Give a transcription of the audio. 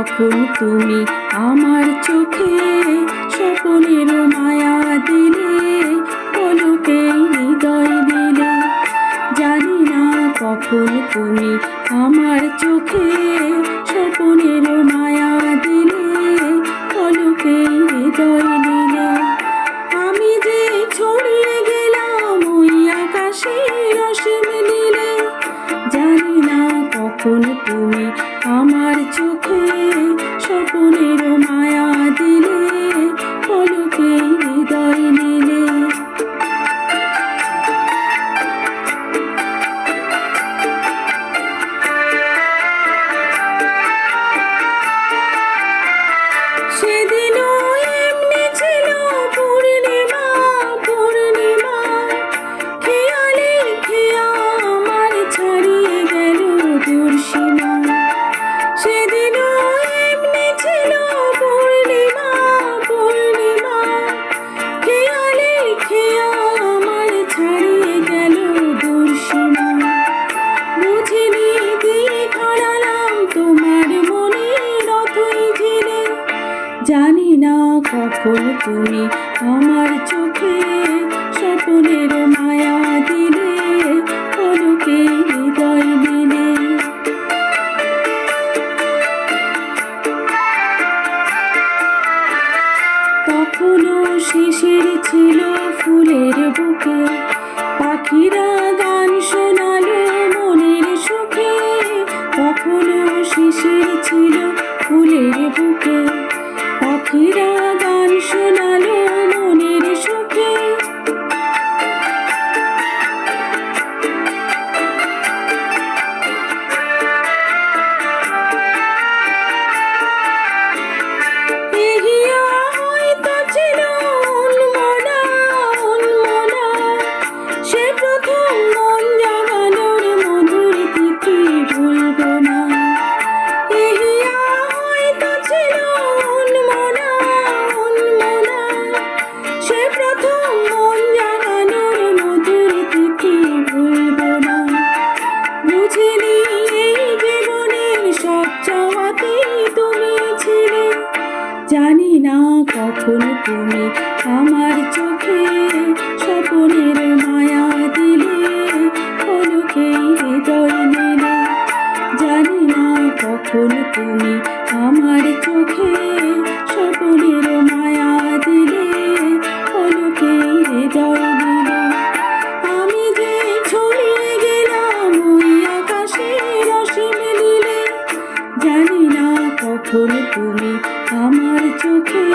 তখন তুমি আমার চোখে স্বপনের মায়া দিলে, পলকে হৃদয় দিলে। জানি না কখন তুমি আমার চোখে স্বপনের মায়া দিলে, পলকে হৃদয় দিলে। আমি যে ছড়িয়ে গেলাম ওই আকাশের অসীম নীলে। জানি না কখন তুমি আমার চোখে স্বপনের মায়া দিলে, পলকে হৃদয় নিলে। সেদিনও এমনি ছিল পূর্ণিমা, পূর্ণিমা। খেয়ালে খেয়া আমার ছাড়িয়ে গেল দুর্সীমা। সেদিনও এমনি ছিল পূর্ণিমা, পূর্ণিমা। খেয়ালে খেয়া আমার ছাড়িয়ে গেল দুর্সীমা। বুঝিনি দিক হারালাম তোমার মনের অথই ঝিলে। জানি না কখন তুমি আমার চোখে স্বপনের মায়া দিলে, পলকে হৃদয় দিলে। তখনও শিশির ছিল ফুলের বুকে, পাখিরা গান শোনালো মনের সুখে। তখনও শিশির ছিল ফুলের বুকে, পাখিরা গান শোনালো মনের সুখে। এগিয়া হয়তো ছিল উন্মনা, উন্মনা। সে প্রথম মন জাগানোর মধুর তিথি ভুলব না। এগিয়া হয়তো ছিল উন্মনা, উন্মনা। সে প্রথম মন জাগানোর মধুর তিথি ভুলব না। বুঝিনি এই জীবনের সব চাওয়াতেই তুমি ছিলে। জানি না কখন তুমি আমার চোখে স্বপনের মায়া দিলে, পলকে হৃদয় নিলে। জানি না কখন তুমি আমার চোখে স্বপনের মায়া দিলে, পলকে হৃদয় দিলে। আমি যে ছড়িয়ে গেলাম ওই আকাশের অসীম নীলে। জানি না কখন তুমি আমার চোখে